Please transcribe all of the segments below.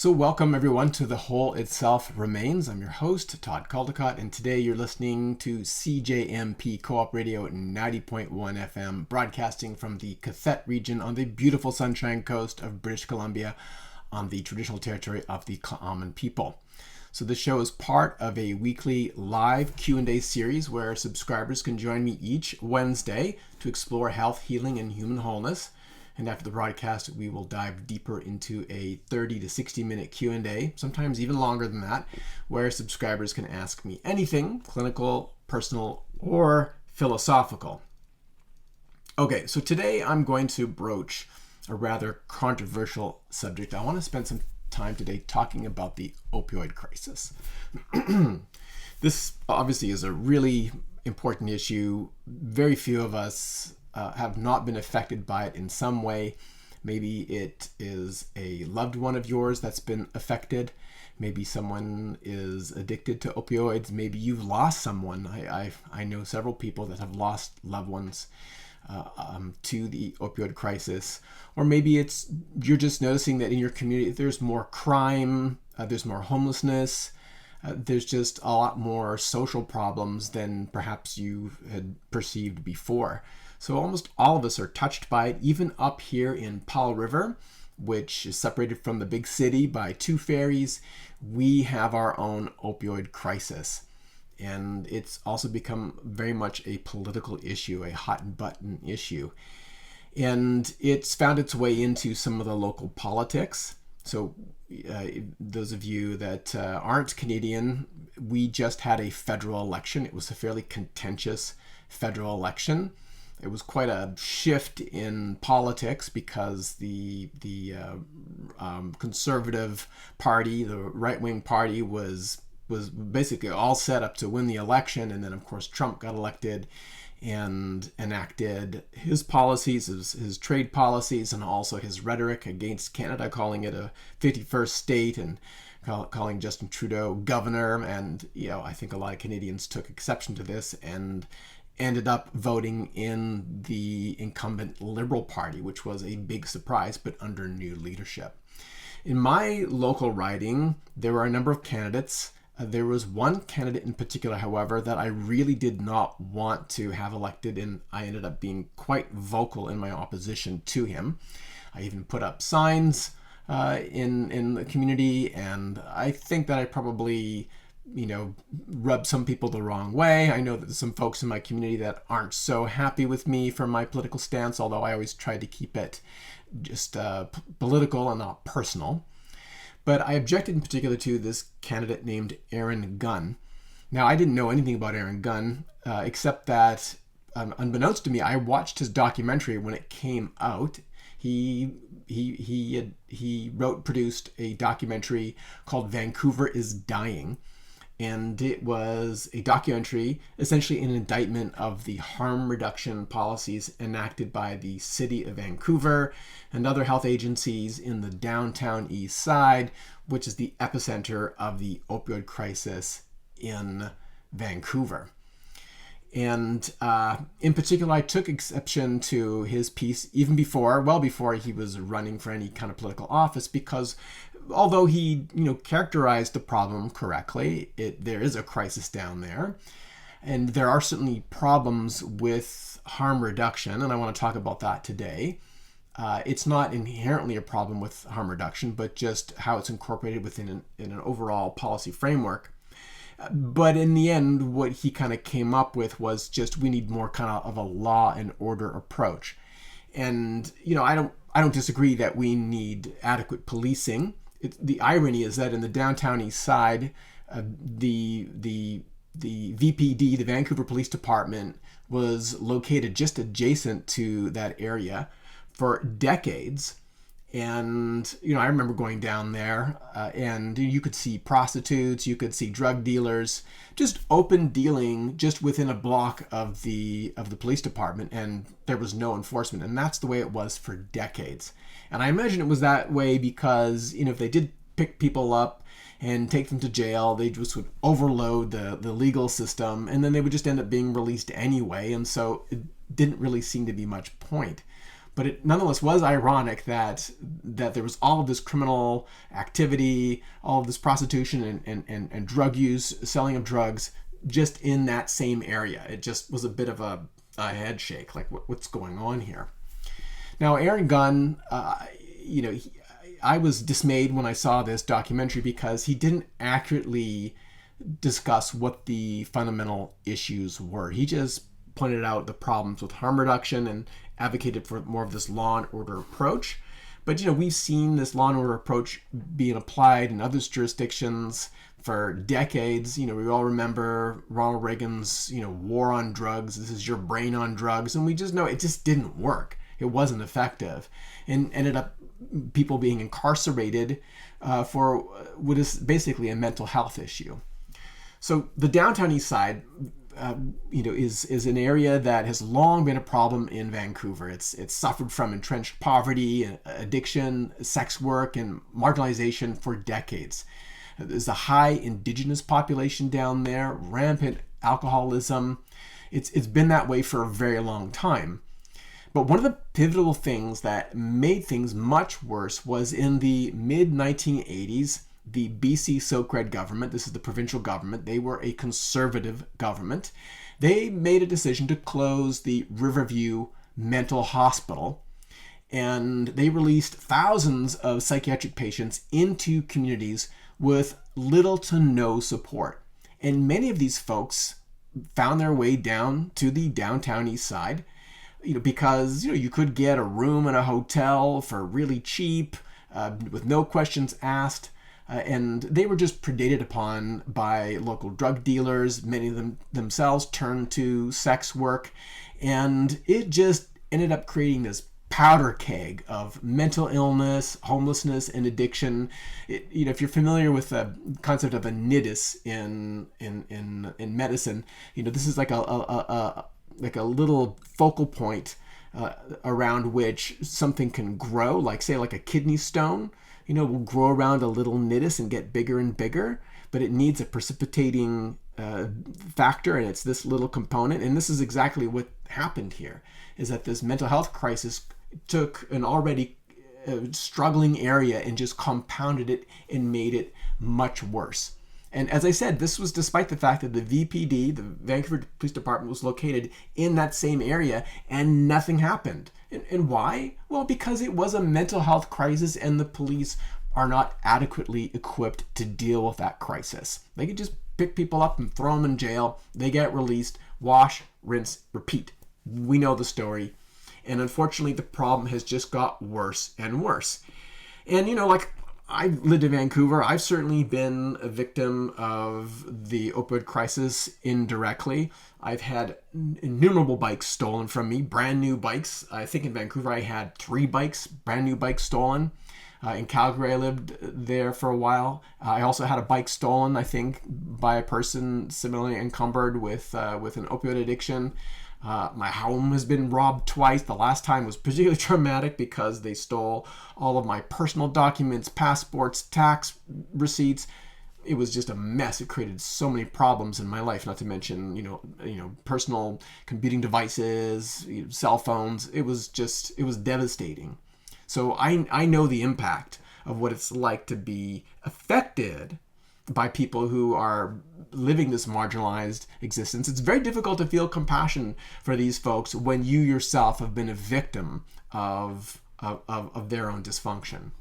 So welcome everyone to The Whole Itself Remains. I'm your host, Todd Caldecott, and today you're listening to CJMP Co-op Radio 90.1 FM, broadcasting from the Qathet region on the beautiful Sunshine Coast of British Columbia on the traditional territory of the Tla'amin people. So this show is part of a weekly live Q&A series where subscribers can join me each Wednesday to explore health, healing, and human wholeness. And after the broadcast, we will dive deeper into a 30 to 60 minute Q&A, sometimes even longer than that, where subscribers can ask me anything, clinical, personal, or philosophical. Okay, so today I'm going to broach a rather controversial subject. I want to spend some time today talking about the opioid crisis. This obviously is a really important issue. Very few of us have not been affected by it in some way. Maybe it is a loved one of yours that's been affected. Maybe someone is addicted to opioids. Maybe you've lost someone. I know several people that have lost loved ones to the opioid crisis. Or maybe it's you're just noticing that in your community there's more crime, there's more homelessness, there's just a lot more social problems than perhaps you had perceived before. So almost all of us are touched by it, even up here in Powell River, which is separated from the big city by 2 ferries. We have our own opioid crisis. And it's also become very much a political issue, a hot button issue. And it's found its way into some of the local politics. So those of you that aren't Canadian, we just had a federal election. It was a fairly contentious federal election. It was quite a shift in politics because the Conservative Party, the right-wing party, was basically all set up to win the election. And then, of course, Trump got elected and enacted his policies, his trade policies, and also his rhetoric against Canada, calling it a 51st state and calling Justin Trudeau governor. And, I think a lot of Canadians took exception to this and ended up voting in the incumbent Liberal Party, which was a big surprise, but under new leadership. In my local riding, there were a number of candidates. There was one candidate in particular, however, that I really did not want to have elected, and I ended up being quite vocal in my opposition to him. I even put up signs in the community, and I think that I probably rub some people the wrong way. I know that there's some folks in my community that aren't so happy with me for my political stance, although I always try to keep it just political and not personal. But I objected in particular to this candidate named Aaron Gunn. Now, I didn't know anything about Aaron Gunn, except that, unbeknownst to me, I watched his documentary when it came out. He produced a documentary called Vancouver is Dying. And it was a documentary, essentially an indictment of the harm reduction policies enacted by the city of Vancouver and other health agencies in the downtown east side, which is the epicenter of the opioid crisis in Vancouver. And in particular, I took exception to his piece even well before he was running for any kind of political office, because although he, characterized the problem correctly, there is a crisis down there, and there are certainly problems with harm reduction, and I want to talk about that today. It's not inherently a problem with harm reduction, but just how it's incorporated within an overall policy framework. But in the end, what he kind of came up with was just we need more kind of a law and order approach. And I don't disagree that we need adequate policing. The irony is that in the downtown east side, the VPD, the Vancouver Police Department, was located just adjacent to that area for decades. And, I remember going down there and you could see prostitutes, you could see drug dealers, just open dealing just within a block of the police department, and there was no enforcement. And that's the way it was for decades. And I imagine it was that way because, if they did pick people up and take them to jail, they just would overload the legal system, and then they would just end up being released anyway. And so it didn't really seem to be much point. But it nonetheless was ironic that there was all of this criminal activity, all of this prostitution and drug use, selling of drugs, just in that same area. It just was a bit of a head shake, like what's going on here. Now, Aaron Gunn, I was dismayed when I saw this documentary because he didn't accurately discuss what the fundamental issues were. He just pointed out the problems with harm reduction and advocated for more of this law and order approach. But, we've seen this law and order approach being applied in other jurisdictions for decades. We all remember Ronald Reagan's, war on drugs. This is your brain on drugs. And we just know it just didn't work. It wasn't effective, and ended up people being incarcerated for what is basically a mental health issue. So the downtown east side, is an area that has long been a problem in Vancouver. It's suffered from entrenched poverty, addiction, sex work, and marginalization for decades. There's a high indigenous population down there, rampant alcoholism. It's been that way for a very long time. But one of the pivotal things that made things much worse was in the mid-1980s, the BC Socred government, this is the provincial government, they were a conservative government. They made a decision to close the Riverview Mental Hospital, and they released thousands of psychiatric patients into communities with little to no support. And many of these folks found their way down to the downtown east side, because you could get a room in a hotel for really cheap, with no questions asked, and they were just predated upon by local drug dealers. Many of them themselves turned to sex work, and it just ended up creating this powder keg of mental illness, homelessness, and addiction. If you're familiar with the concept of a nidus in medicine, this is like a little focal point around which something can grow, like a kidney stone, will grow around a little nidus and get bigger and bigger, but it needs a precipitating factor, and it's this little component. And this is exactly what happened here, is that this mental health crisis took an already struggling area and just compounded it and made it much worse. And as I said, this was despite the fact that the VPD, the Vancouver Police Department, was located in that same area and nothing happened. And why? Well, because it was a mental health crisis and the police are not adequately equipped to deal with that crisis. They could just pick people up and throw them in jail. They get released, wash, rinse, repeat. We know the story. And unfortunately, the problem has just got worse and worse. And, I've lived in Vancouver. I've certainly been a victim of the opioid crisis indirectly. I've had innumerable bikes stolen from me, brand new bikes. I think in Vancouver I had 3 bikes, brand new bikes stolen. In Calgary, I lived there for a while. I also had a bike stolen, I think, by a person similarly encumbered with an opioid addiction. My home has been robbed twice. The last time was particularly traumatic because they stole all of my personal documents, passports, tax receipts. It was just a mess. It created so many problems in my life, not to mention, personal computing devices, cell phones. It was devastating. So I know the impact of what it's like to be affected by people who are living this marginalized existence. It's very difficult to feel compassion for these folks when you yourself have been a victim of their own dysfunction.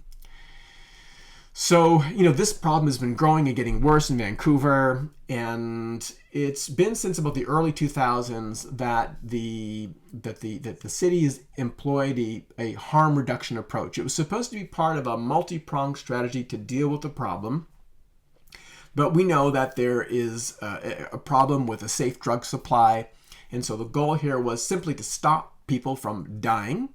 So, this problem has been growing and getting worse in Vancouver, and it's been since about the early 2000s that the city has employed a harm reduction approach. It was supposed to be part of a multi-pronged strategy to deal with the problem. But we know that there is a problem with a safe drug supply. And so the goal here was simply to stop people from dying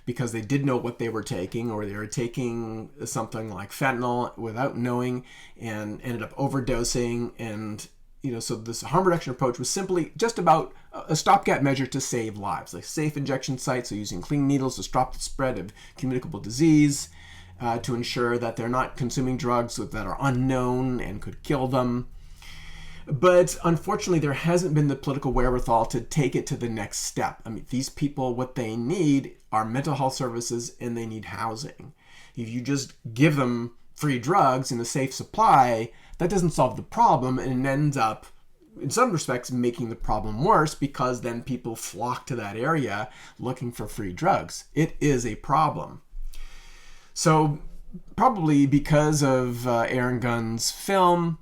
because they didn't know what they were taking, or they were taking something like fentanyl without knowing and ended up overdosing. And, so this harm reduction approach was simply just about a stopgap measure to save lives, like safe injection sites, so using clean needles to stop the spread of communicable disease, to ensure that they're not consuming drugs that are unknown and could kill them. But unfortunately, there hasn't been the political wherewithal to take it to the next step. I mean, these people, what they need are mental health services and they need housing. If you just give them free drugs in a safe supply, that doesn't solve the problem, and it ends up, in some respects, making the problem worse, because then people flock to that area looking for free drugs. It is a problem. So probably because of Aaron Gunn's film,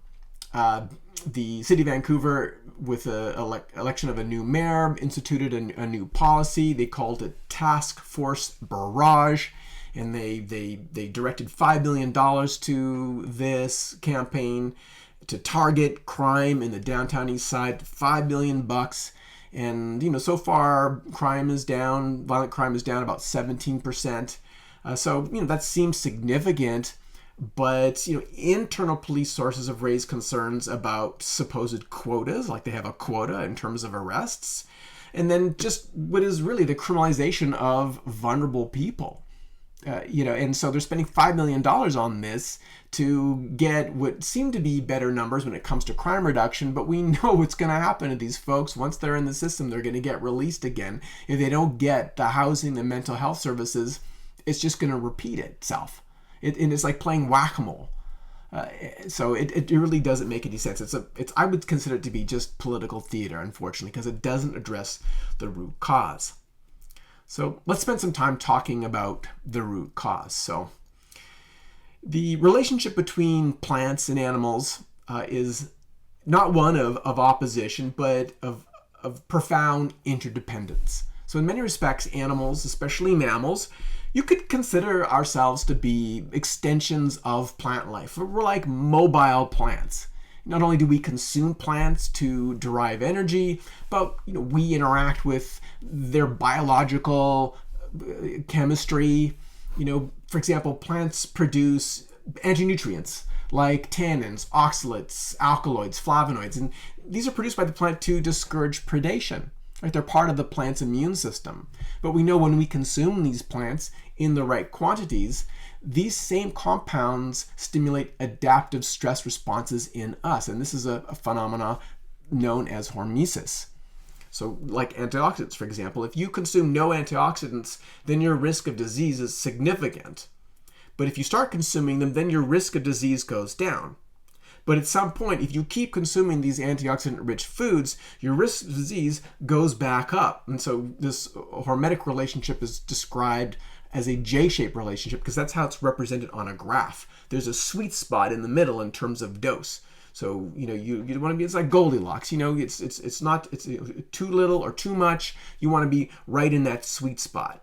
the city of Vancouver, with the election of a new mayor, instituted a new policy. They called it Task Force Barrage, and they directed $5 million to this campaign to target crime in the downtown east side. $5 million. And so far crime is down, violent crime is down about 17%. So that seems significant. But internal police sources have raised concerns about supposed quotas, like they have a quota in terms of arrests, and then just what is really the criminalization of vulnerable people. And so they're spending $5 million on this to get what seem to be better numbers when it comes to crime reduction. But we know what's going to happen to these folks. Once they're in the system, they're going to get released again. If they don't get the housing, the mental health services, it's just going to repeat itself. And it's like playing whack-a-mole. So it really doesn't make any sense. I would consider it to be just political theater, unfortunately, because it doesn't address the root cause. So let's spend some time talking about the root cause. So the relationship between plants and animals is not one of opposition, but of profound interdependence. So in many respects, animals, especially mammals, you could consider ourselves to be extensions of plant life. We're like mobile plants. Not only do we consume plants to derive energy, but we interact with their biological chemistry. For example, plants produce antinutrients like tannins, oxalates, alkaloids, flavonoids, and these are produced by the plant to discourage predation. Right? They're part of the plant's immune system. But we know when we consume these plants in the right quantities, these same compounds stimulate adaptive stress responses in us. And this is a phenomena known as hormesis. So like antioxidants, for example, if you consume no antioxidants, then your risk of disease is significant. But if you start consuming them, then your risk of disease goes down. But at some point, if you keep consuming these antioxidant-rich foods, your risk of disease goes back up. And so this hormetic relationship is described as a J-shaped relationship because that's how it's represented on a graph. There's a sweet spot in the middle in terms of dose. So you want to be, it's like Goldilocks. It's not too little or too much. You want to be right in that sweet spot.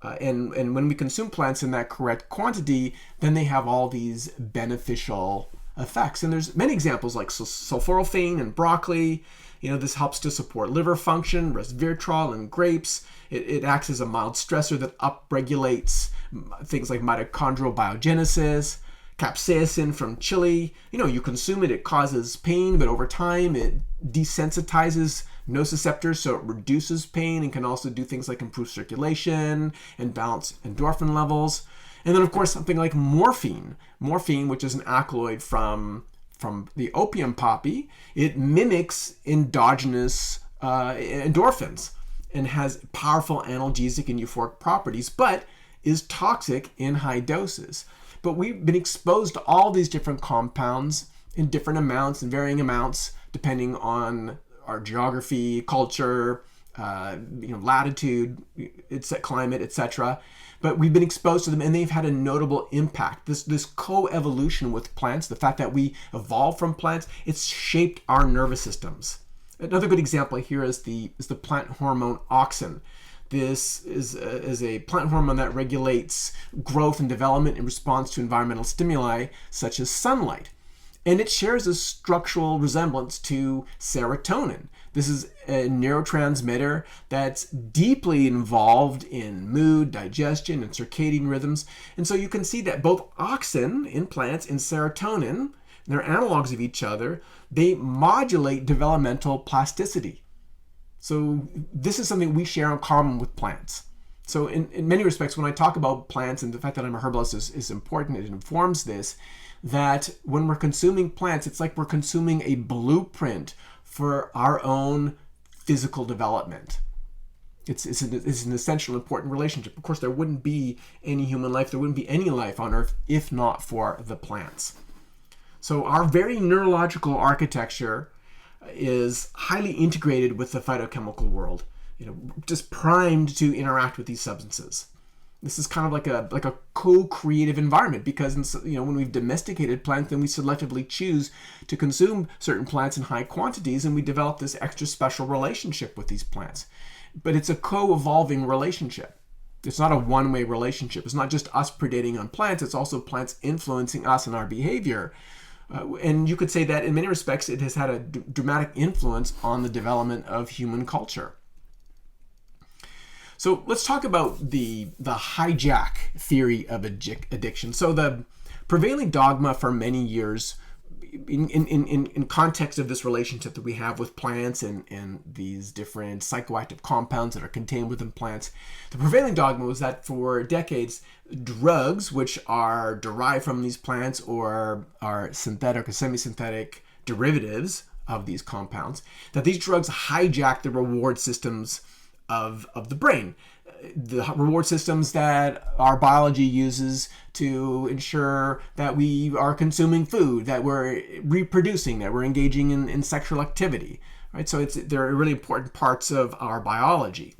And when we consume plants in that correct quantity, then they have all these beneficial effects. And there's many examples like sulforaphane and broccoli. This helps to support liver function. Resveratrol in grapes. It acts as a mild stressor that upregulates things like mitochondrial biogenesis. Capsaicin from chili. You consume it, it causes pain, but over time it desensitizes nociceptors, so it reduces pain and can also do things like improve circulation and balance endorphin levels. And then, of course, something like morphine. Morphine, which is an alkaloid from the opium poppy, it mimics endogenous endorphins and has powerful analgesic and euphoric properties, but is toxic in high doses. But we've been exposed to all these different compounds in different amounts and varying amounts depending on our geography, culture, latitude, climate, etc. But we've been exposed to them and they've had a notable impact. This co-evolution with plants, the fact that we evolved from plants, it's shaped our nervous systems. Another good example here is the plant hormone auxin. This is a plant hormone that regulates growth and development in response to environmental stimuli such as sunlight. And it shares a structural resemblance to serotonin. This is a neurotransmitter that's deeply involved in mood, digestion, and circadian rhythms. And so you can see that both auxin in plants and serotonin, they're analogs of each other, they modulate developmental plasticity. So this is something we share in common with plants. So in many respects, when I talk about plants and the fact that I'm a herbalist is important, it informs this, that when we're consuming plants, it's like we're consuming a blueprint for our own physical development. It's an essential, important relationship. Of course, there wouldn't be any human life, there wouldn't be any life on Earth if not for the plants. So our very neurological architecture is highly integrated with the phytochemical world, just primed to interact with these substances. This is kind of like a co-creative environment, because when we've domesticated plants, then we selectively choose to consume certain plants in high quantities, and we develop this extra special relationship with these plants. But it's a co-evolving relationship. It's not a one-way relationship. It's not just us predating on plants, it's also plants influencing us and our behavior. And you could say that in many respects it has had a dramatic influence on the development of human culture. So let's talk about the hijack theory of addiction. So the prevailing dogma for many years in context of this relationship that we have with plants and these different psychoactive compounds that are contained within plants, the prevailing dogma was that for decades, drugs which are derived from these plants or are synthetic or semi-synthetic derivatives of these compounds, that these drugs hijack the reward systems of the brain. The reward systems that our biology uses to ensure that we are consuming food, that we're reproducing, that we're engaging in sexual activity, right? So they're really important parts of our biology.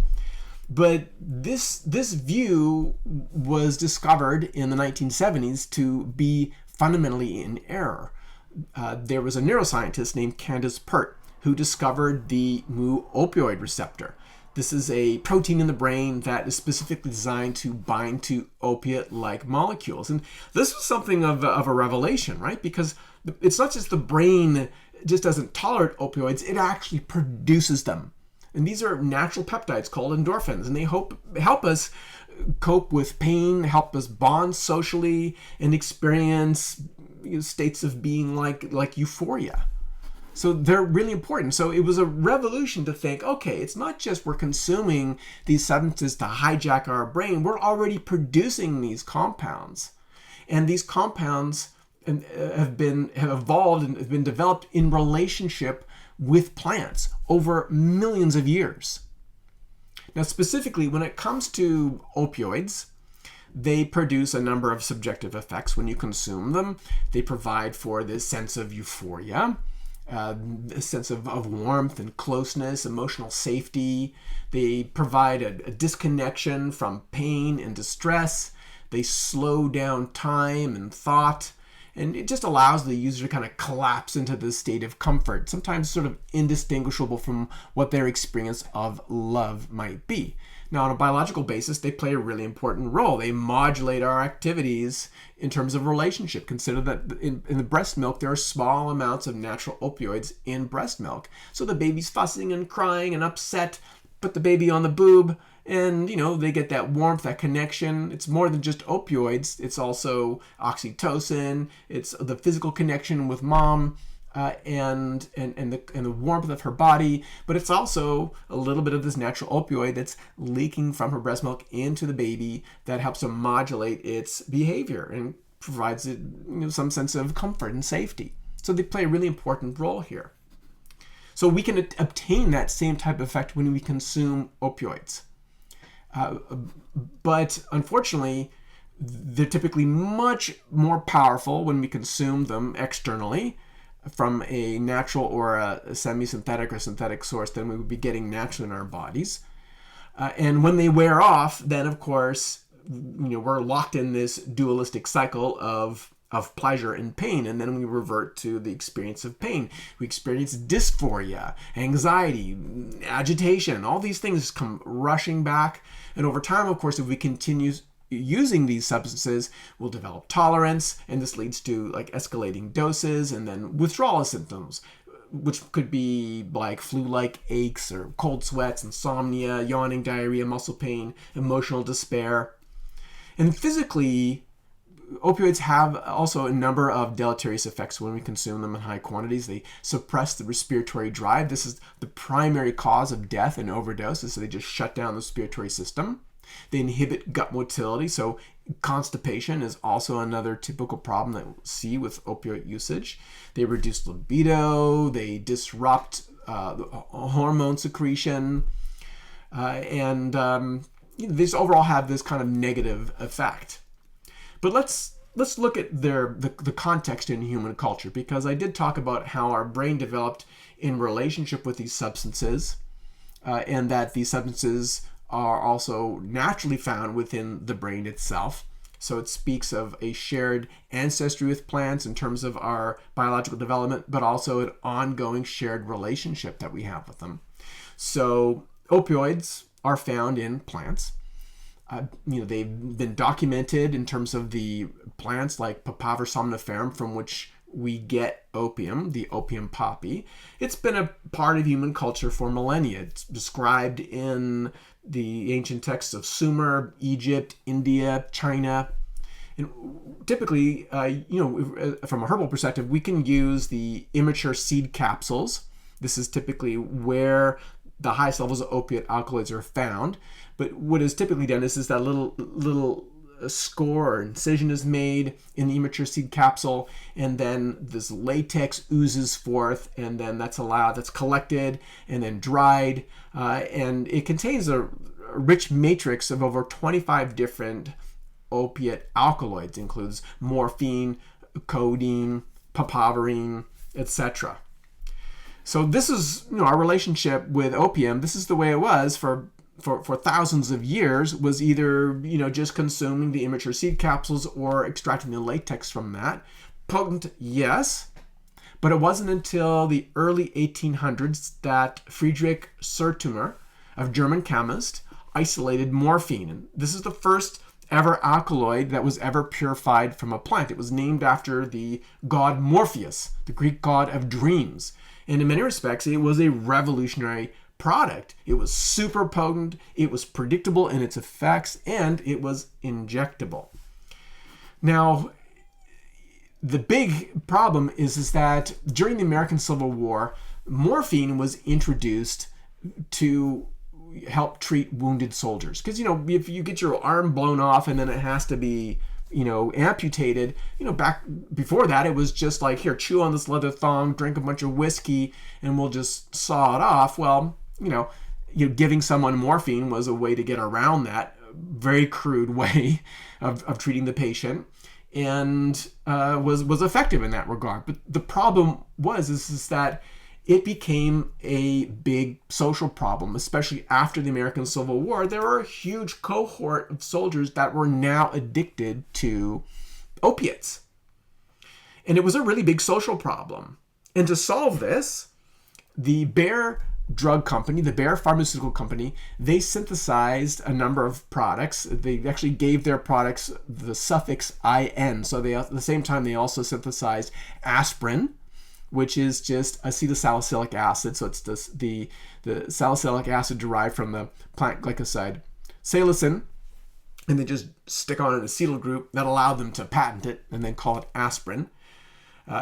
But this view was discovered in the 1970s to be fundamentally in error. There was a neuroscientist named Candace Pert who discovered the mu opioid receptor. This is a protein in the brain that is specifically designed to bind to opiate-like molecules. And this was something of a revelation, right? Because it's not just the brain just doesn't tolerate opioids, it actually produces them. And these are natural peptides called endorphins, and they help us cope with pain, help us bond socially, and experience states of being like euphoria. So they're really important. So it was a revolution to think, okay, it's not just we're consuming these substances to hijack our brain, we're already producing these compounds. And these compounds have evolved and have been developed in relationship with plants over millions of years. Now, specifically, when it comes to opioids, they produce a number of subjective effects when you consume them. They provide for this sense of euphoria, a sense of warmth and closeness, emotional safety. They provide a disconnection from pain and distress. They slow down time and thought, and it just allows the user to kind of collapse into this state of comfort, sometimes sort of indistinguishable from what their experience of love might be. Now, on a biological basis, they play a really important role. They modulate our activities in terms of relationship. Consider that in the breast milk, there are small amounts of natural opioids in breast milk. So the baby's fussing and crying and upset, put the baby on the boob, and they get that warmth, that connection. It's more than just opioids. It's also oxytocin. It's the physical connection with mom. And the warmth of her body, but it's also a little bit of this natural opioid that's leaking from her breast milk into the baby that helps to modulate its behavior and provides it some sense of comfort and safety. So they play a really important role here. So we can obtain that same type of effect when we consume opioids. But unfortunately, they're typically much more powerful when we consume them externally from a natural or a semi-synthetic or synthetic source than we would be getting naturally in our bodies. And when they wear off, then of course, we're locked in this dualistic cycle of pleasure and pain, and then we revert to the experience of pain. We experience dysphoria, anxiety, agitation, all these things come rushing back. And over time, of course, if we continue using these substances, we'll develop tolerance, and this leads to escalating doses and then withdrawal symptoms, which could be like flu-like aches or cold sweats, insomnia, yawning, diarrhea, muscle pain, emotional despair. And physically, opioids have also a number of deleterious effects when we consume them in high quantities. They suppress the respiratory drive. This is the primary cause of death and overdoses, so they just shut down the respiratory system. They inhibit gut motility, so constipation is also another typical problem that we see with opioid usage. They reduce libido, they disrupt hormone secretion, and these overall have this kind of negative effect. But let's look at the context in human culture, because I did talk about how our brain developed in relationship with these substances, and that these substances are also naturally found within the brain itself. So it speaks of a shared ancestry with plants in terms of our biological development, but also an ongoing shared relationship that we have with them. So opioids are found in plants. They've been documented in terms of the plants like Papaver somniferum, from which we get opium, the opium poppy. It's been a part of human culture for millennia. It's described in the ancient texts of Sumer, Egypt, India, China. And typically, from a herbal perspective, we can use the immature seed capsules. This is typically where the highest levels of opiate alkaloids are found. But what is typically done is that little score or incision is made in the immature seed capsule, and then this latex oozes forth, and then that's collected and then dried, and it contains a rich matrix of over 25 different opiate alkaloids. It includes morphine, codeine, papaverine, etc. So this is our relationship with opium. This is the way it was for thousands of years, was either just consuming the immature seed capsules or extracting the latex from that. Potent, yes, but it wasn't until the early 1800s that Friedrich Sertumer, a German chemist, isolated morphine. And this is the first ever alkaloid that was ever purified from a plant. It was named after the god Morpheus, the Greek god of dreams. And in many respects, it was a revolutionary product. It was super potent, it was predictable in its effects, and it was injectable. Now, the big problem is that during the American Civil War, morphine was introduced to help treat wounded soldiers. Because, if you get your arm blown off and then it has to be amputated, back before that, it was just like, here, chew on this leather thong, drink a bunch of whiskey, and we'll just saw it off. Well, giving someone morphine was a way to get around that very crude way of treating the patient, and was effective in that regard. But the problem is that it became a big social problem, especially after the American Civil War. There were a huge cohort of soldiers that were now addicted to opiates. And it was a really big social problem. And to solve this, the Bayer drug company, the Bayer pharmaceutical company, they synthesized a number of products. They actually gave their products the suffix "in." So at the same time, they also synthesized aspirin, which is just acetylsalicylic acid. So it's the salicylic acid derived from the plant glycoside salicin, and they just stick on an acetyl group that allowed them to patent it and then call it aspirin.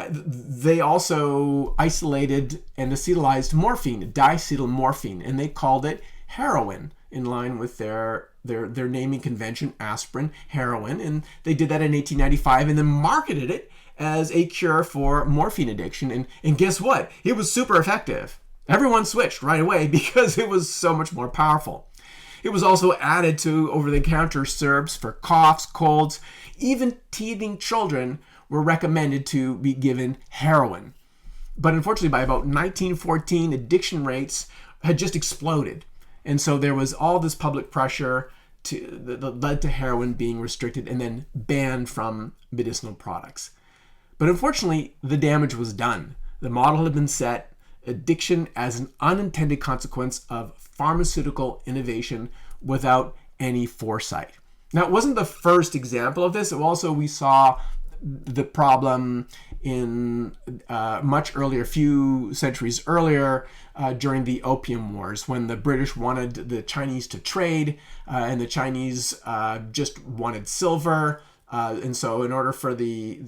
They also isolated and acetylized morphine, diacetylmorphine, and they called it heroin, in line with their naming convention, aspirin, heroin. And they did that in 1895 and then marketed it as a cure for morphine addiction. And guess what? It was super effective. Everyone switched right away because it was so much more powerful. It was also added to over-the-counter syrups for coughs, colds. Even teething children were recommended to be given heroin. But unfortunately, by about 1914, addiction rates had just exploded. And so there was all this public pressure that led to heroin being restricted and then banned from medicinal products. But unfortunately, the damage was done. The model had been set, addiction as an unintended consequence of pharmaceutical innovation without any foresight. Now, it wasn't the first example of this. We saw the problem in much earlier, a few centuries earlier, during the Opium Wars, when the British wanted the Chinese to trade, and the Chinese just wanted silver. And so in order for the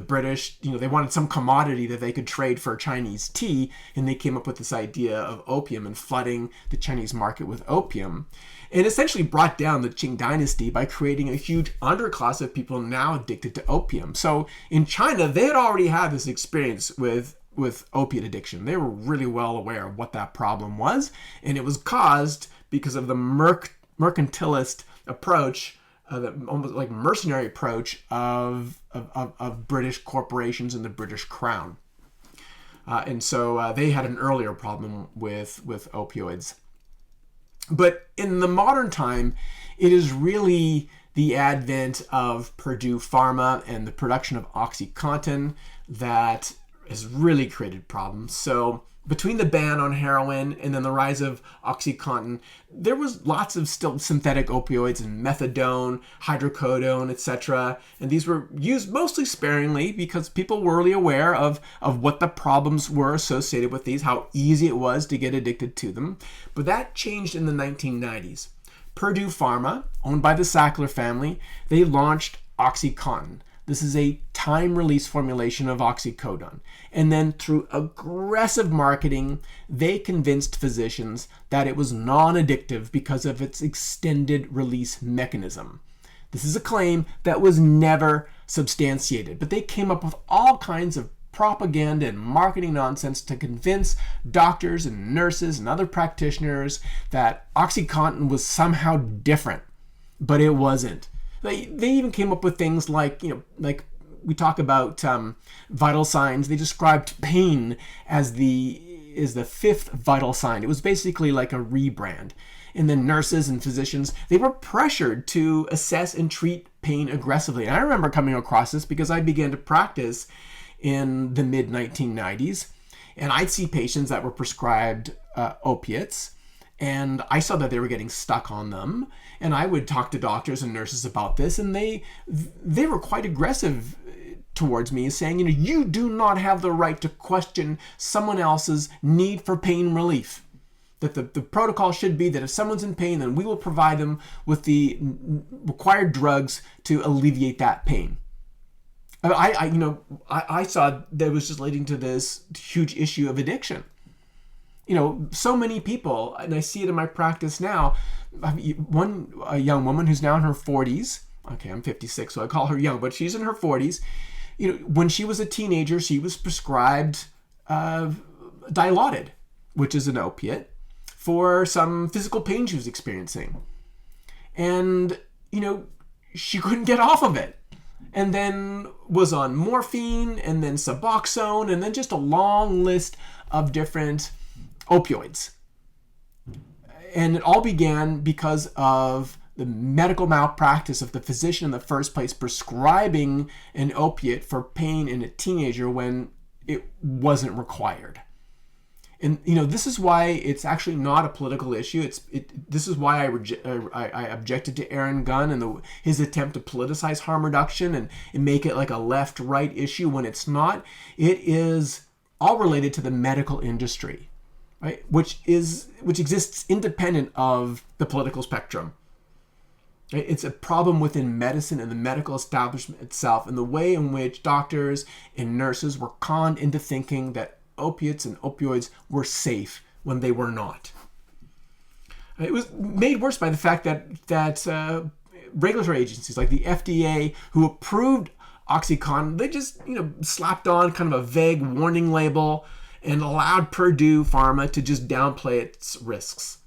British, they wanted some commodity that they could trade for Chinese tea, and they came up with this idea of opium and flooding the Chinese market with opium, and essentially brought down the Qing dynasty by creating a huge underclass of people now addicted to opium. So in China, they had already had this experience with opiate addiction. They were really well aware of what that problem was, and it was caused because of the mercantilist approach, almost like mercenary approach of British corporations and the British Crown. And so they had an earlier problem with opioids. But in the modern time, it is really the advent of Purdue Pharma and the production of OxyContin that has really created problems. So between the ban on heroin and then the rise of OxyContin, there was lots of still synthetic opioids and methadone, hydrocodone, etc. And these were used mostly sparingly because people were really aware of what the problems were associated with these, how easy it was to get addicted to them. But that changed in the 1990s. Purdue Pharma, owned by the Sackler family, they launched OxyContin. This is a time-release formulation of oxycodone. And then through aggressive marketing, they convinced physicians that it was non-addictive because of its extended release mechanism. This is a claim that was never substantiated, but they came up with all kinds of propaganda and marketing nonsense to convince doctors and nurses and other practitioners that OxyContin was somehow different, but it wasn't. They even came up with things like, like we talk about vital signs. They described pain as the fifth vital sign. It was basically like a rebrand. And then nurses and physicians, they were pressured to assess and treat pain aggressively. And I remember coming across this because I began to practice in the mid-1990s. And I'd see patients that were prescribed opiates, and I saw that they were getting stuck on them. And I would talk to doctors and nurses about this, and they were quite aggressive towards me, saying, you do not have the right to question someone else's need for pain relief. That the protocol should be that if someone's in pain, then we will provide them with the required drugs to alleviate that pain. I saw that it was just leading to this huge issue of addiction. So many people, and I see it in my practice now. A young woman who's now in her 40s. Okay, I'm 56, so I call her young, but she's in her 40s. When she was a teenager, she was prescribed Dilaudid, which is an opiate, for some physical pain she was experiencing. And, she couldn't get off of it. And then was on morphine, and then Suboxone, and then just a long list of different opioids. And it all began because of the medical malpractice of the physician in the first place prescribing an opiate for pain in a teenager when it wasn't required. And this is why it's actually not a political issue. This is why I objected to Aaron Gunn and his attempt to politicize harm reduction and make it like a left-right issue when it's not. It is all related to the medical industry, right? Which exists independent of the political spectrum. Right? It's a problem within medicine and the medical establishment itself, and the way in which doctors and nurses were conned into thinking that opiates and opioids were safe when they were not. It was made worse by the fact that regulatory agencies like the FDA, who approved OxyContin, they just slapped on kind of a vague warning label and allowed Purdue Pharma to just downplay its risks.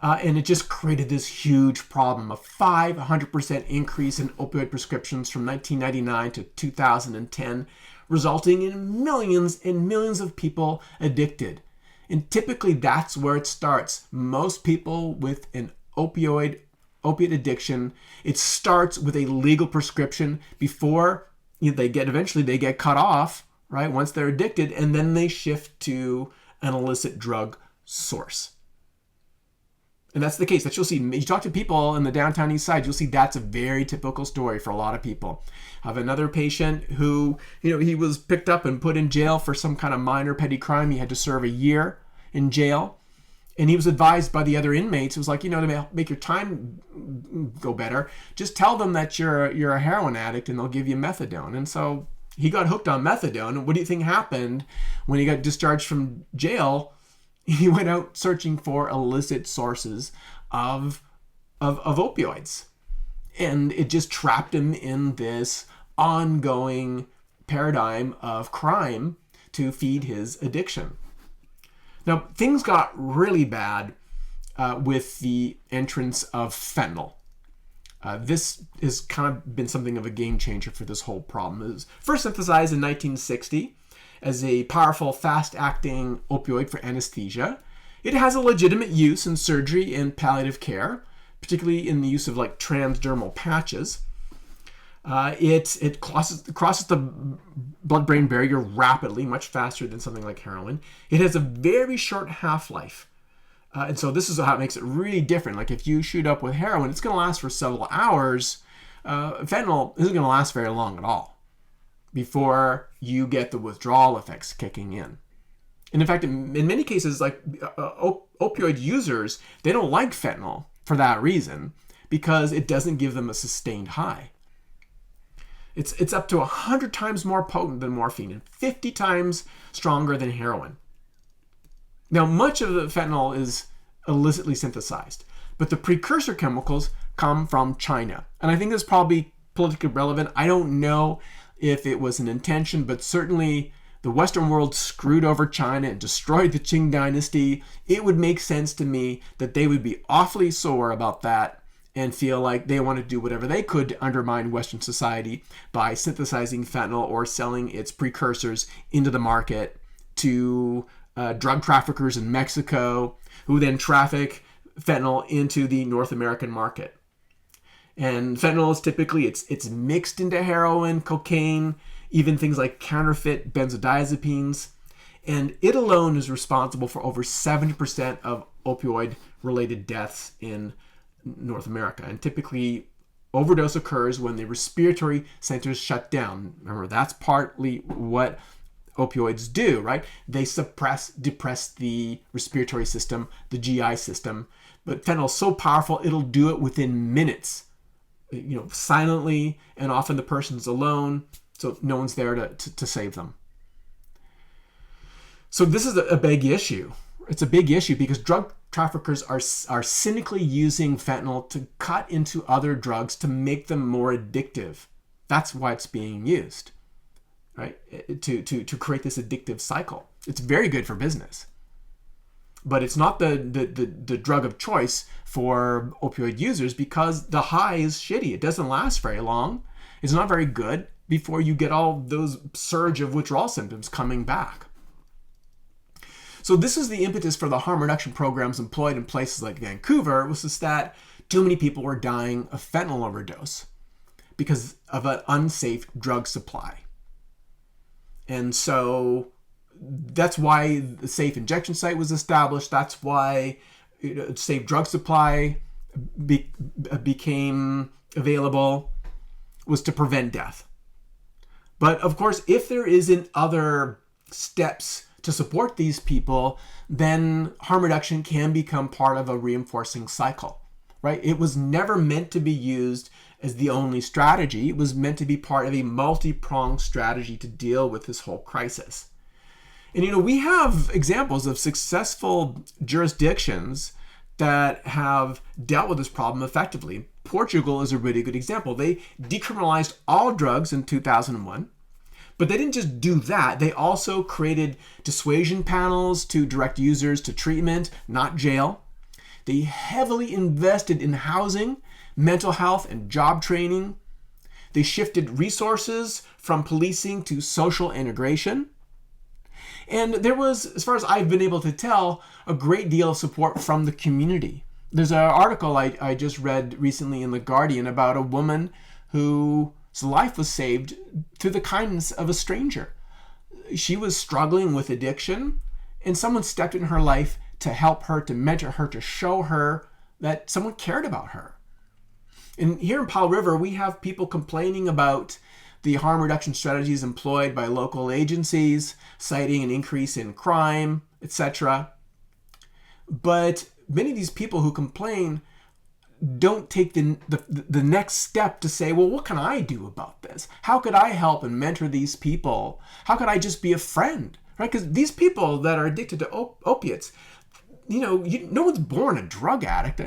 And it just created this huge problem, a 500% increase in opioid prescriptions from 1999 to 2010, resulting in millions and millions of people addicted. And typically that's where it starts. Most people with an opiate addiction, it starts with a legal prescription before they get cut off, right? Once they're addicted, and then they shift to an illicit drug source. And that's the case that you'll see. You talk to people in the downtown east side, you'll see that's a very typical story for a lot of people. I have another patient who, he was picked up and put in jail for some kind of minor petty crime. He had to serve a year in jail. And he was advised by the other inmates, it was like, to make your time go better, just tell them that you're a heroin addict and they'll give you methadone. And so he got hooked on methadone. And what do you think happened when he got discharged from jail? He went out searching for illicit sources of opioids. And it just trapped him in this ongoing paradigm of crime to feed his addiction. Now, things got really bad with the entrance of fentanyl. This has kind of been something of a game changer for this whole problem. It was first synthesized in 1960 as a powerful, fast-acting opioid for anesthesia. It has a legitimate use in surgery and palliative care, particularly in the use of like transdermal patches. It crosses the blood-brain barrier rapidly, much faster than something like heroin. It has a very short half-life. And so this is how it makes it really different. Like if you shoot up with heroin, it's going to last for several hours. Fentanyl isn't going to last very long at all before you get the withdrawal effects kicking in. And in fact, in many cases, like opioid users, they don't like fentanyl for that reason, because it doesn't give them a sustained high. It's up to 100 times more potent than morphine and 50 times stronger than heroin. Now, much of the fentanyl is illicitly synthesized, but the precursor chemicals come from China. And I think that's probably politically relevant. I don't know if it was an intention, but certainly the Western world screwed over China and destroyed the Qing dynasty. It would make sense to me that they would be awfully sore about that and feel like they want to do whatever they could to undermine Western society by synthesizing fentanyl or selling its precursors into the market to drug traffickers in Mexico, who then traffic fentanyl into the North American market. And fentanyl is typically, it's mixed into heroin, cocaine, even things like counterfeit benzodiazepines. And it alone is responsible for over 70% of opioid-related deaths in North America. And typically, overdose occurs when the respiratory centers shut down. Remember, that's partly what opioids do, right? They depress the respiratory system, the GI system. But fentanyl is so powerful, it'll do it within minutes, silently, and often the person's alone, so no one's there to save them. So this is a big issue. It's a big issue because drug traffickers are cynically using fentanyl to cut into other drugs to make them more addictive. That's why it's being used, right? To create this addictive cycle. It's very good for business, but it's not the drug of choice for opioid users because the high is shitty. It doesn't last very long. It's not very good before you get all those surge of withdrawal symptoms coming back. So this is the impetus for the harm reduction programs employed in places like Vancouver, was just that too many people were dying of fentanyl overdose because of an unsafe drug supply. And so that's why the safe injection site was established. That's why safe drug supply became available, was to prevent death. But of course, if there isn't other steps to support these people, then harm reduction can become part of a reinforcing cycle, right? It was never meant to be used as the only strategy. It was meant to be part of a multi-pronged strategy to deal with this whole crisis. And we have examples of successful jurisdictions that have dealt with this problem effectively. Portugal is a really good example. They decriminalized all drugs in 2001. But they didn't just do that. They also created dissuasion panels to direct users to treatment, not jail. They heavily invested in housing, mental health, and job training. They shifted resources from policing to social integration. And there was, as far as I've been able to tell, a great deal of support from the community. There's an article I just read recently in The Guardian about a woman whose life was saved through the kindness of a stranger. She was struggling with addiction, and someone stepped in her life to help her, to mentor her, to show her that someone cared about her. And here in Powell River, we have people complaining about the harm reduction strategies employed by local agencies, citing an increase in crime, etc. But many of these people who complain don't take the next step to say, well, what can I do about this? How could I help and mentor these people? How could I just be a friend, right? Because these people that are addicted to opiates, no one's born a drug addict.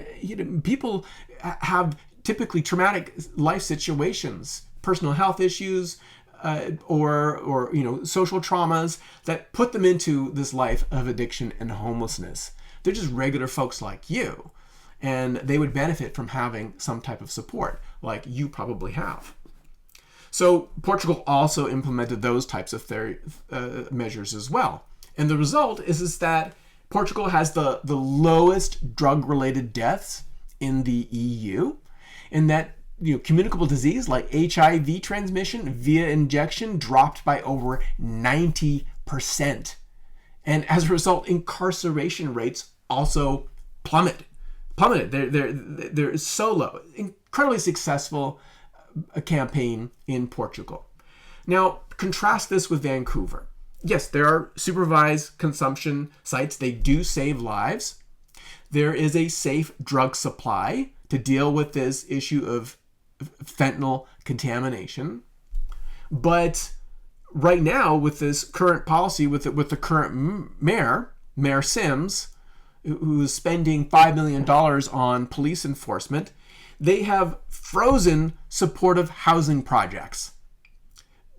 People have typically traumatic life situations, personal health issues, or social traumas that put them into this life of addiction and homelessness. They're just regular folks like you. And they would benefit from having some type of support like you probably have. So Portugal also implemented those types of measures as well. And the result is that Portugal has the lowest drug-related deaths in the EU, and that communicable disease like HIV transmission via injection dropped by over 90%. And as a result, incarceration rates also plummeted. They're so low. Incredibly successful campaign in Portugal. Now, contrast this with Vancouver. Yes, there are supervised consumption sites. They do save lives. There is a safe drug supply to deal with this issue of fentanyl contamination. But right now, with this current policy, with the current Mayor Sims, who's spending $5 million on police enforcement, they have frozen supportive housing projects.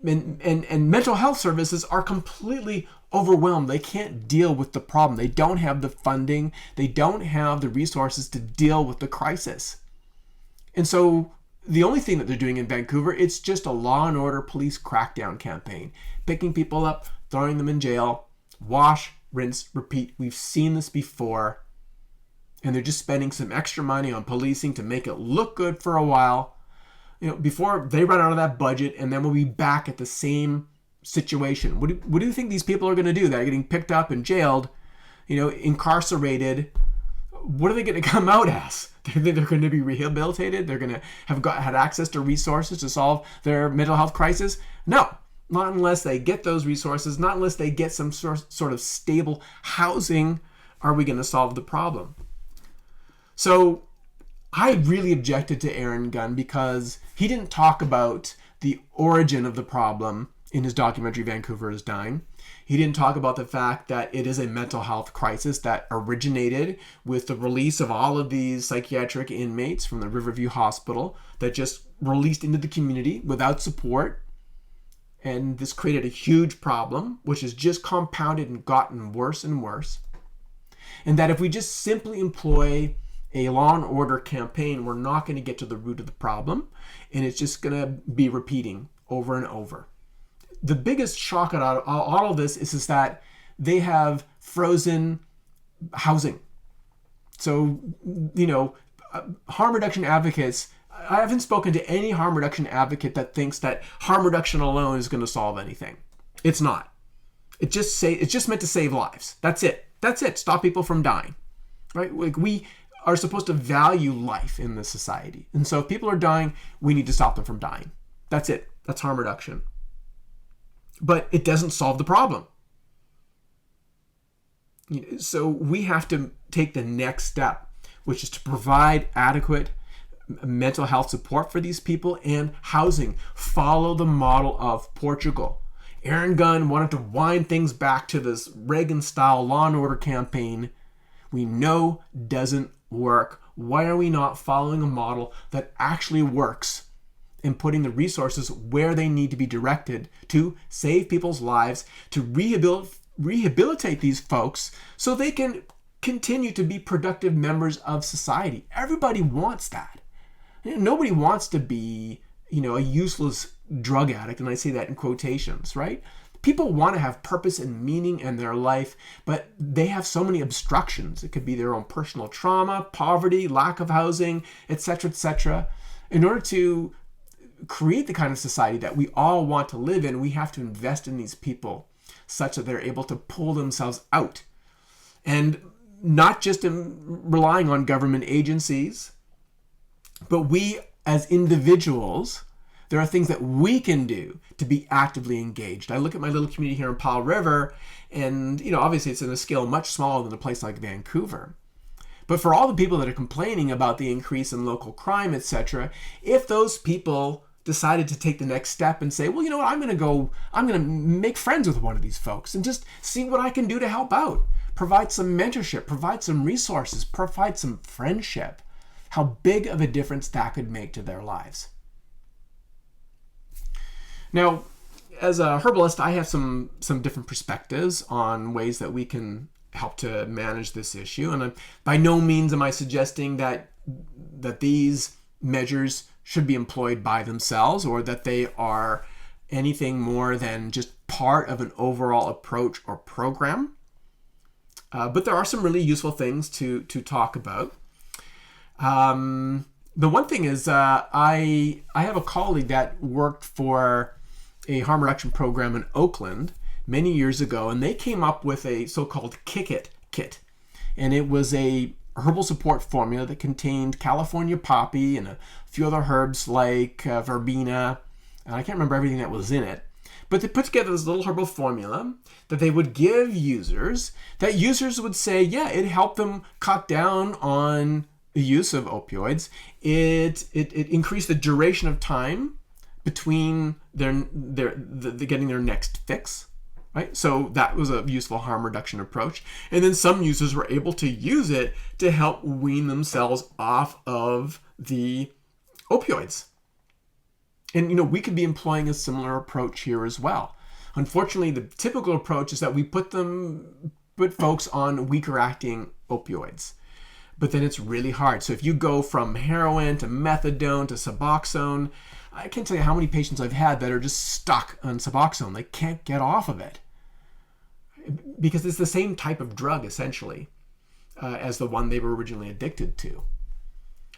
And mental health services are completely overwhelmed. They can't deal with the problem. They don't have the funding. They don't have the resources to deal with the crisis. And so the only thing that they're doing in Vancouver, it's just a law and order police crackdown campaign. Picking people up, throwing them in jail, wash, rinse, repeat. We've seen this before. And they're just spending some extra money on policing to make it look good for a while, before they run out of that budget, and then we'll be back at the same situation. What do you think these people are going to do? They're getting picked up and jailed, incarcerated. What are they going to come out as? Do you think they're going to be rehabilitated? They're going to have had access to resources to solve their mental health crisis? No. Not unless they get those resources, not unless they get some sort of stable housing, are we going to solve the problem. So I really objected to Aaron Gunn because he didn't talk about the origin of the problem in his documentary Vancouver is Dying. He didn't talk about the fact that it is a mental health crisis that originated with the release of all of these psychiatric inmates from the Riverview Hospital that just released into the community without support. And this created a huge problem, which has just compounded and gotten worse and worse. And that if we just simply employ a law and order campaign, we're not going to get to the root of the problem, and it's just going to be repeating over and over. The biggest shock out of all of this is that they have frozen housing. So, harm reduction advocates, I haven't spoken to any harm reduction advocate that thinks that harm reduction alone is going to solve anything. It's not. It's just meant to save lives. That's it. Stop people from dying, right? Like, we are supposed to value life in this society. And so if people are dying, we need to stop them from dying. That's it. That's harm reduction. But it doesn't solve the problem. So we have to take the next step, which is to provide adequate mental health support for these people and housing. Follow the model of Portugal. Aaron Gunn wanted to wind things back to this Reagan-style law and order campaign we know doesn't work. Why are we not following a model that actually works and putting the resources where they need to be directed to save people's lives, to rehabilitate these folks so they can continue to be productive members of society? Everybody wants that. Nobody wants to be, a useless drug addict, and I say that in quotations, right? People want to have purpose and meaning in their life, but they have so many obstructions. It could be their own personal trauma, poverty, lack of housing, etc., etc. In order to create the kind of society that we all want to live in, we have to invest in these people such that they're able to pull themselves out. And not just in relying on government agencies, but we as individuals There are things that we can do to be actively engaged. I look at my little community here in Powell River, and obviously it's on a scale much smaller than a place like Vancouver. But for all the people that are complaining about the increase in local crime, etc., if those people decided to take the next step and say, well, you know what, I'm going to make friends with one of these folks and just see what I can do to help out. Provide some mentorship, provide some resources, provide some friendship. How big of a difference that could make to their lives. Now, as a herbalist, I have some different perspectives on ways that we can help to manage this issue. And by no means am I suggesting that these measures should be employed by themselves or that they are anything more than just part of an overall approach or program. But there are some really useful things to talk about. The one thing is I have a colleague that worked for a harm reduction program in Oakland many years ago, and they came up with a so-called qathet kit. And it was a herbal support formula that contained California poppy and a few other herbs like verbena, and I can't remember everything that was in it. But they put together this little herbal formula that they would give users, that users would say, yeah, it helped them cut down on the use of opioids. It increased the duration of time between getting their next fix. Right? So that was a useful harm reduction approach. And then some users were able to use it to help wean themselves off of the opioids. And we could be employing a similar approach here as well. Unfortunately, the typical approach is that we put folks on weaker acting opioids. But then it's really hard. So if you go from heroin to methadone to Suboxone, I can't tell you how many patients I've had that are just stuck on Suboxone. They can't get off of it because it's the same type of drug, essentially, as the one they were originally addicted to.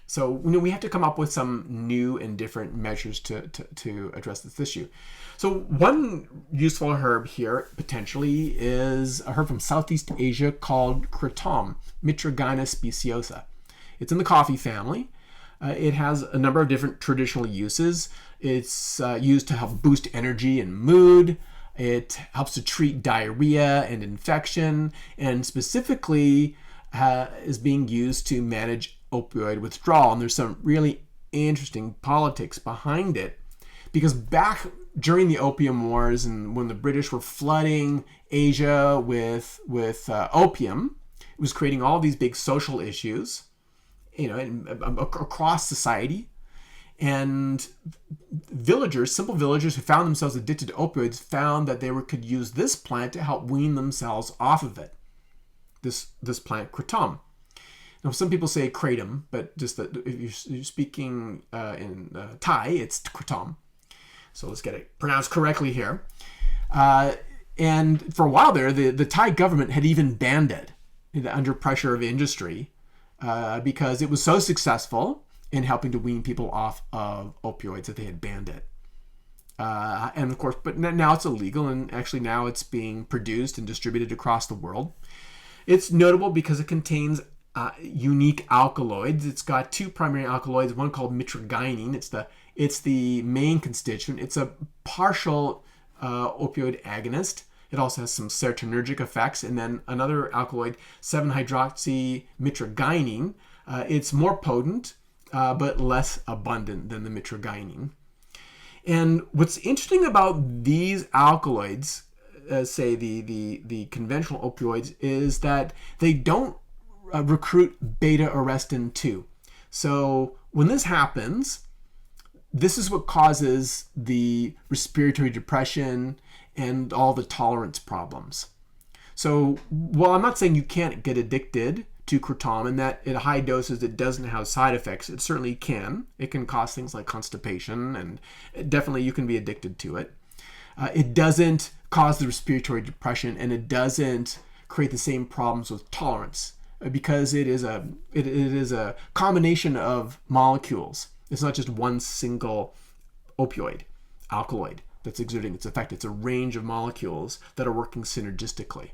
So we have to come up with some new and different measures to address this issue. So one useful herb here, potentially, is a herb from Southeast Asia called kratom, Mitragyna speciosa. It's in the coffee family. It has a number of different traditional uses. It's used to help boost energy and mood. It helps to treat diarrhea and infection, and specifically is being used to manage opioid withdrawal. And there's some really interesting politics behind it, because back during the Opium Wars and when the British were flooding Asia with opium, it was creating all these big social issues, across society. And simple villagers who found themselves addicted to opioids found that they could use this plant to help wean themselves off of it. This plant, kratom. Now, some people say kratom, but just that if you're speaking in Thai, it's kratom. So let's get it pronounced correctly here. And for a while there, the Thai government had even banned it under pressure of industry because it was so successful in helping to wean people off of opioids that they had banned it. And of course, but now it's illegal, and actually now it's being produced and distributed across the world. It's notable because it contains unique alkaloids. It's got two primary alkaloids, one called mitragynine. It's the main constituent. It's a partial opioid agonist. It also has some serotonergic effects. And then another alkaloid, 7-hydroxymitragynine. It's more potent, but less abundant than the mitragynine. And what's interesting about these alkaloids, say the conventional opioids, is that they don't recruit beta-arrestin 2. So when this happens, this is what causes the respiratory depression and all the tolerance problems. So while I'm not saying you can't get addicted to kratom and that at high doses it doesn't have side effects, it certainly can. It can cause things like constipation, and definitely you can be addicted to it. It doesn't cause the respiratory depression, and it doesn't create the same problems with tolerance, because it is a combination of molecules. It's not just one single alkaloid that's exerting its effect. It's a range of molecules that are working synergistically.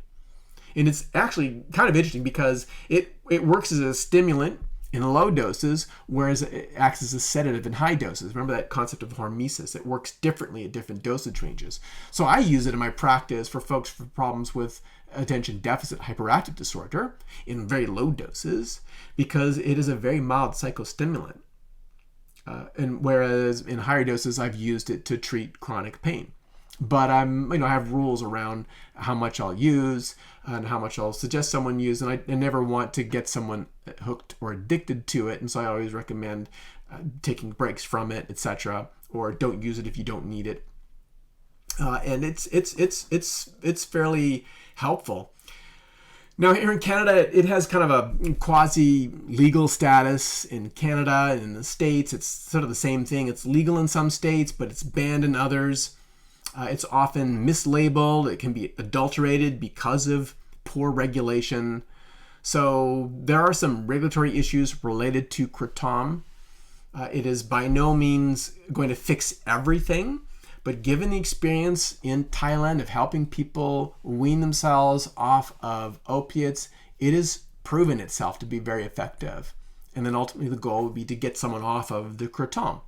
And it's actually kind of interesting because it works as a stimulant in low doses, whereas it acts as a sedative in high doses. Remember that concept of hormesis. It works differently at different dosage ranges. So I use it in my practice for folks for problems with attention deficit hyperactive disorder in very low doses because it is a very mild psychostimulant. And whereas in higher doses, I've used it to treat chronic pain. But I have rules around how much I'll use and how much I'll suggest someone use, and I never want to get someone hooked or addicted to it, and so I always recommend taking breaks from it, etc., or don't use it if you don't need it. And it's fairly helpful. Now here in Canada, it has kind of a quasi-legal status in Canada and in the States. It's sort of the same thing. It's legal in some states, but it's banned in others. It's often mislabeled. It can be adulterated because of poor regulation. So there are some regulatory issues related to kratom. It is by no means going to fix everything, but given the experience in Thailand of helping people wean themselves off of opiates, it has proven itself to be very effective. And then ultimately the goal would be to get someone off of the kratom.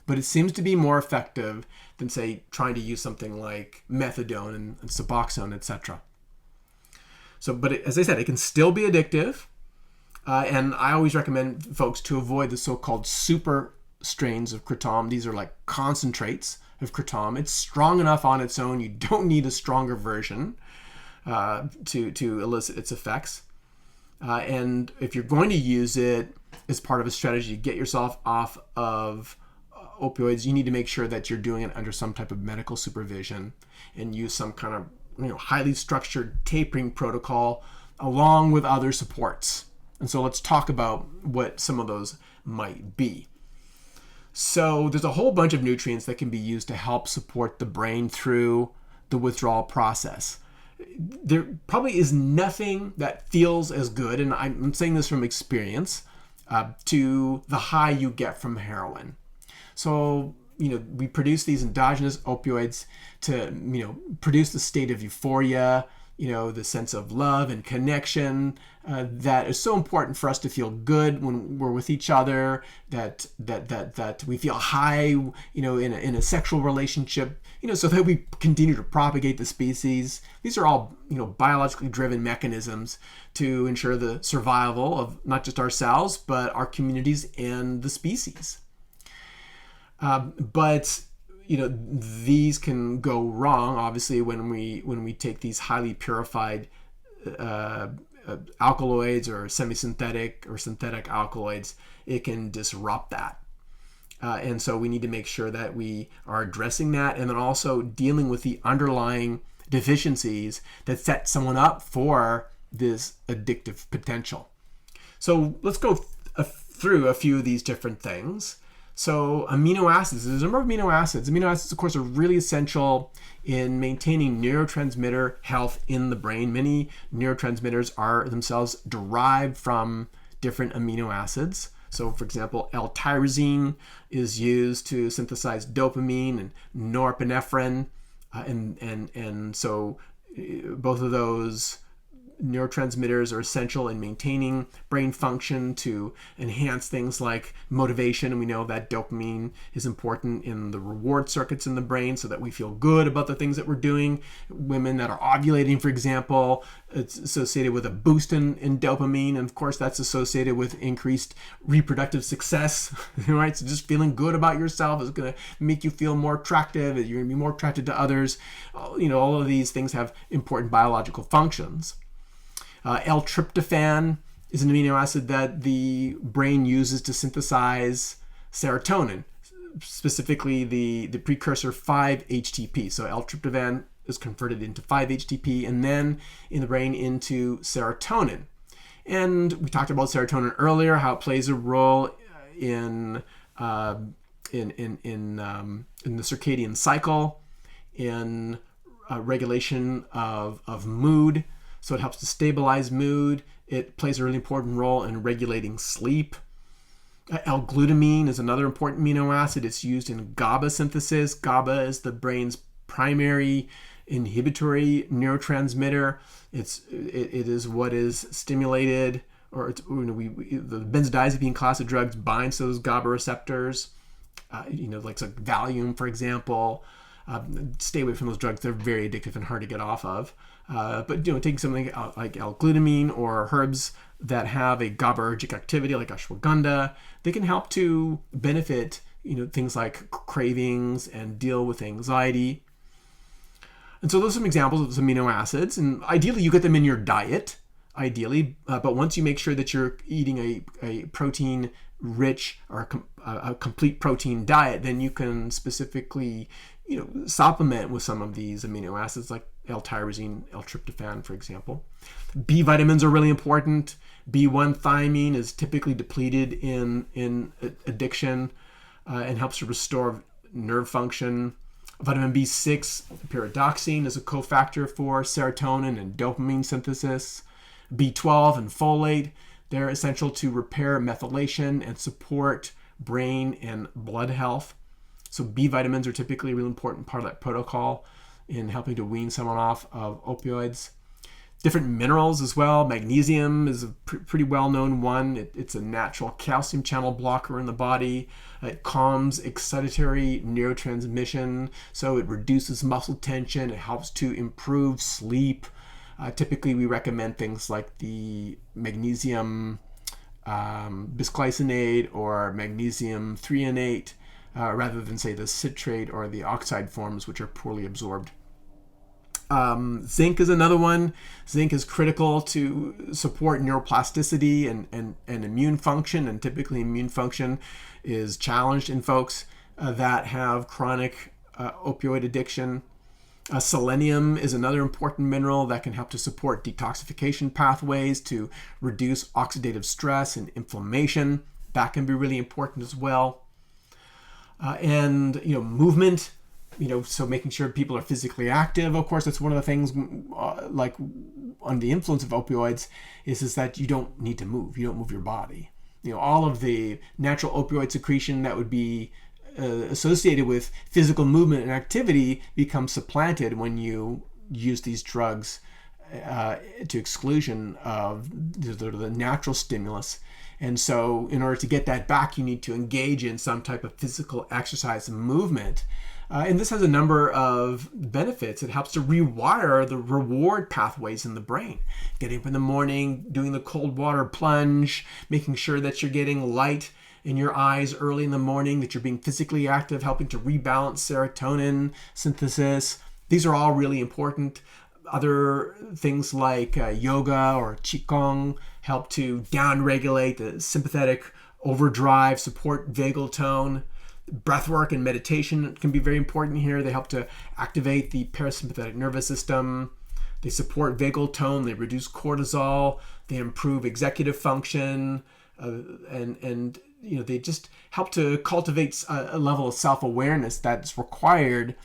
But it seems to be more effective than, say, trying to use something like methadone and Suboxone, etc. So, but as I said, it can still be addictive. And I always recommend folks to avoid the so-called super strains of kratom. These are like concentrates of kratom. It's strong enough on its own. You don't need a stronger version to elicit its effects. And if you're going to use it as part of a strategy to get yourself off of opioids, you need to make sure that you're doing it under some type of medical supervision and use some kind of highly structured tapering protocol along with other supports. And so let's talk about what some of those might be. So there's a whole bunch of nutrients that can be used to help support the brain through the withdrawal process. There probably is nothing that feels as good, and I'm saying this from experience, to the high you get from heroin. So, we produce these endogenous opioids to, produce the state of euphoria, the sense of love and connection that is so important for us to feel good when we're with each other, that we feel high, in a sexual relationship, so that we continue to propagate the species. These are all, biologically driven mechanisms to ensure the survival of not just ourselves, but our communities and the species. But these can go wrong, obviously, when we take these highly purified alkaloids or semi-synthetic or synthetic alkaloids. It can disrupt that. And so we need to make sure that we are addressing that and then also dealing with the underlying deficiencies that set someone up for this addictive potential. So let's go through a few of these different things. So amino acids, there's a number of amino acids. Amino acids, of course, are really essential in maintaining neurotransmitter health in the brain. Many neurotransmitters are themselves derived from different amino acids. So, for example, L-tyrosine is used to synthesize dopamine and norepinephrine. And so both of those neurotransmitters are essential in maintaining brain function to enhance things like motivation. And we know that dopamine is important in the reward circuits in the brain so that we feel good about the things that we're doing. Women that are ovulating, for example, it's associated with a boost in dopamine. And of course, that's associated with increased reproductive success, right? So just feeling good about yourself is going to make you feel more attractive. You're going to be more attracted to others. All of these things have important biological functions. L-tryptophan is an amino acid that the brain uses to synthesize serotonin, specifically the precursor 5-HTP. So L-tryptophan is converted into 5-HTP and then in the brain into serotonin. And we talked about serotonin earlier, how it plays a role in the circadian cycle, in regulation of mood. So it helps to stabilize mood. It plays a really important role in regulating sleep. L-glutamine is another important amino acid. It's used in GABA synthesis. GABA is the brain's primary inhibitory neurotransmitter. It is what is stimulated the benzodiazepine class of drugs binds to those GABA receptors. Like Valium, for example. Stay away from those drugs. They're very addictive and hard to get off of. But taking something like L-glutamine or herbs that have a GABAergic activity like ashwagandha, they can help to benefit things like cravings and deal with anxiety. And so those are some examples of amino acids. And ideally, you get them in your diet. But once you make sure that you're eating a protein-rich or a complete protein diet, then you can specifically supplement with some of these amino acids like L-tyrosine, L-tryptophan, for example. B vitamins are really important. B1 thiamine is typically depleted in addiction and helps to restore nerve function. Vitamin B6, pyridoxine, is a cofactor for serotonin and dopamine synthesis. B12 and folate, they're essential to repair methylation and support brain and blood health. So B vitamins are typically a really important part of that protocol in helping to wean someone off of opioids. Different minerals as well. Magnesium is a pretty well-known one. It's a natural calcium channel blocker in the body. It calms excitatory neurotransmission, so it reduces muscle tension. It helps to improve sleep. Typically, we recommend things like the magnesium bisglycinate or magnesium threonate rather than, say, the citrate or the oxide forms, which are poorly absorbed. Zinc is another one. Zinc is critical to support neuroplasticity and immune function, and typically immune function is challenged in folks that have chronic opioid addiction. Selenium is another important mineral that can help to support detoxification pathways to reduce oxidative stress and inflammation. That can be really important as well. And movement. So making sure people are physically active, of course, that's one of the things like under the influence of opioids is that you don't need to move. You don't move your body. All of the natural opioid secretion that would be associated with physical movement and activity becomes supplanted when you use these drugs to exclusion of the natural stimulus. And so in order to get that back, you need to engage in some type of physical exercise and movement. And this has a number of benefits. It helps to rewire the reward pathways in the brain. Getting up in the morning, doing the cold water plunge, making sure that you're getting light in your eyes early in the morning, that you're being physically active, helping to rebalance serotonin synthesis. These are all really important. Other things like yoga or qigong help to downregulate the sympathetic overdrive, support vagal tone. Breathwork and meditation can be very important here. They help to activate the parasympathetic nervous system. They support vagal tone. They reduce cortisol. They improve executive function, and they just help to cultivate a level of self-awareness that's required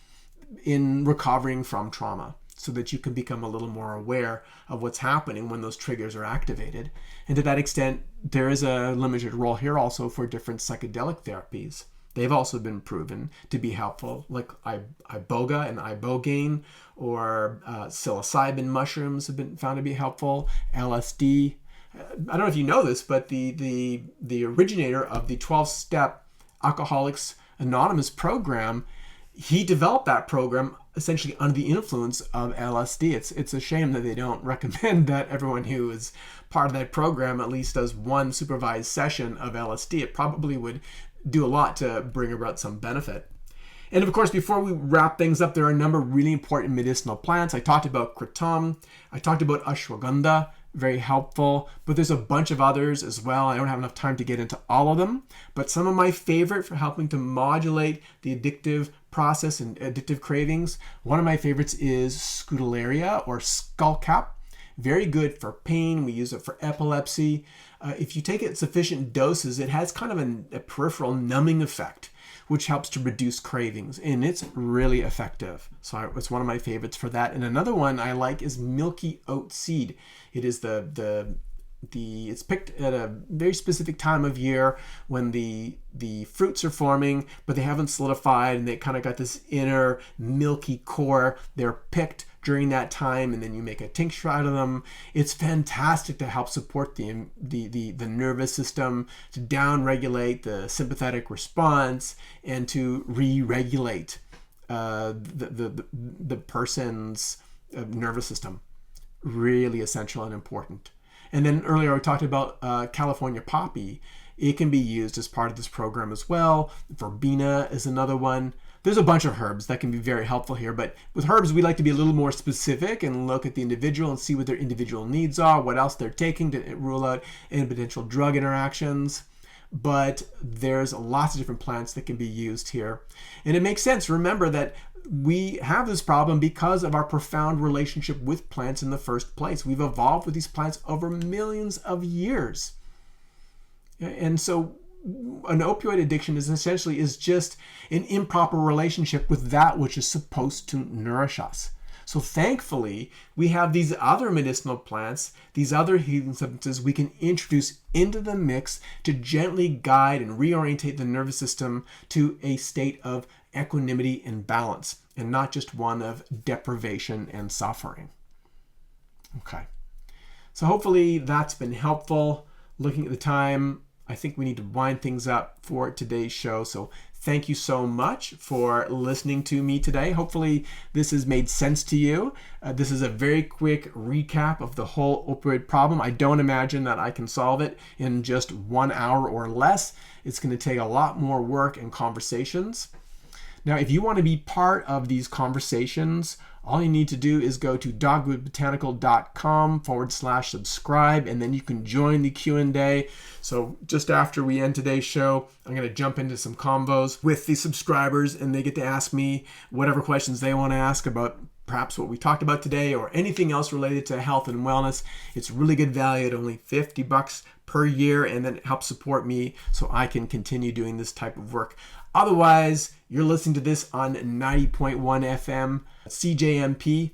in recovering from trauma, so that you can become a little more aware of what's happening when those triggers are activated. And to that extent, there is a limited role here also for different psychedelic therapies. They've also been proven to be helpful, like iboga and ibogaine, or psilocybin mushrooms have been found to be helpful. LSD. I don't know if you know this, but the originator of the 12-step Alcoholics Anonymous program, he developed that program essentially under the influence of LSD. It's a shame that they don't recommend that everyone who is part of that program at least does one supervised session of LSD. It probably would do a lot to bring about some benefit. And of course, before we wrap things up, there are a number of really important medicinal plants. I talked about kratom. I talked about ashwagandha, very helpful, but there's a bunch of others as well. I don't have enough time to get into all of them, but some of my favorite for helping to modulate the addictive process and addictive cravings. One of my favorites is scutellaria or skullcap. Very good for pain. We use it for epilepsy. If you take it in sufficient doses, it has kind of a peripheral numbing effect, which helps to reduce cravings, and it's really effective. So it's one of my favorites for that. And another one I like is milky oat seed. It is it's picked at a very specific time of year when the fruits are forming, but they haven't solidified, and they kind of got this inner milky core. They're picked during that time, and then you make a tincture out of them. It's fantastic to help support the nervous system, to down-regulate the sympathetic response, and to re-regulate the person's nervous system. Really essential and important. And then earlier I talked about California poppy. It can be used as part of this program as well. Verbena is another one. There's a bunch of herbs that can be very helpful here, but with herbs, we like to be a little more specific and look at the individual and see what their individual needs are, what else they're taking to rule out any potential drug interactions. But there's lots of different plants that can be used here. And it makes sense. Remember that we have this problem because of our profound relationship with plants in the first place. We've evolved with these plants over millions of years. And so an opioid addiction is just an improper relationship with that which is supposed to nourish us. So thankfully, we have these other medicinal plants, these other healing substances we can introduce into the mix to gently guide and reorientate the nervous system to a state of equanimity and balance, and not just one of deprivation and suffering. Okay. So hopefully that's been helpful. Looking at the time, I think we need to wind things up for today's show. So thank you so much for listening to me today. Hopefully this has made sense to you. This is a very quick recap of the whole opioid problem. I don't imagine that I can solve it in just 1 hour or less. It's going to take a lot more work and conversations. Now, if you want to be part of these conversations, all you need to do is go to dogwoodbotanical.com/subscribe, and then you can join the Q&A. So just after we end today's show, I'm going to jump into some combos with the subscribers, and they get to ask me whatever questions they want to ask about perhaps what we talked about today or anything else related to health and wellness. It's really good value at only $50 per year, and then it helps support me so I can continue doing this type of work. Otherwise, you're listening to this on 90.1 FM, CJMP,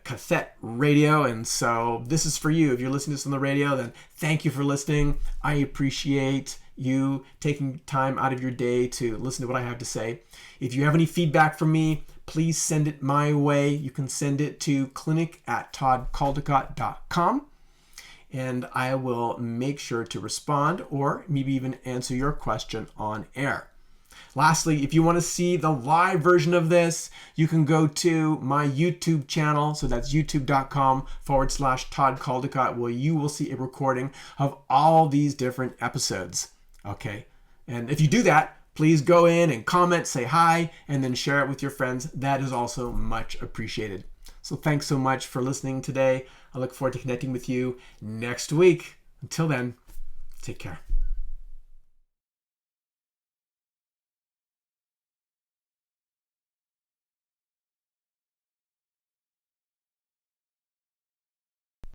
Qathet radio, and so this is for you. If you're listening to this on the radio, then thank you for listening. I appreciate you taking time out of your day to listen to what I have to say. If you have any feedback from me, please send it my way. You can send it to clinic@toddcaldecott.com, and I will make sure to respond or maybe even answer your question on air. Lastly, if you want to see the live version of this, you can go to my YouTube channel. So that's youtube.com/Todd Caldecott, where you will see a recording of all these different episodes. Okay. And if you do that, please go in and comment, say hi, and then share it with your friends. That is also much appreciated. So thanks so much for listening today. I look forward to connecting with you next week. Until then, take care.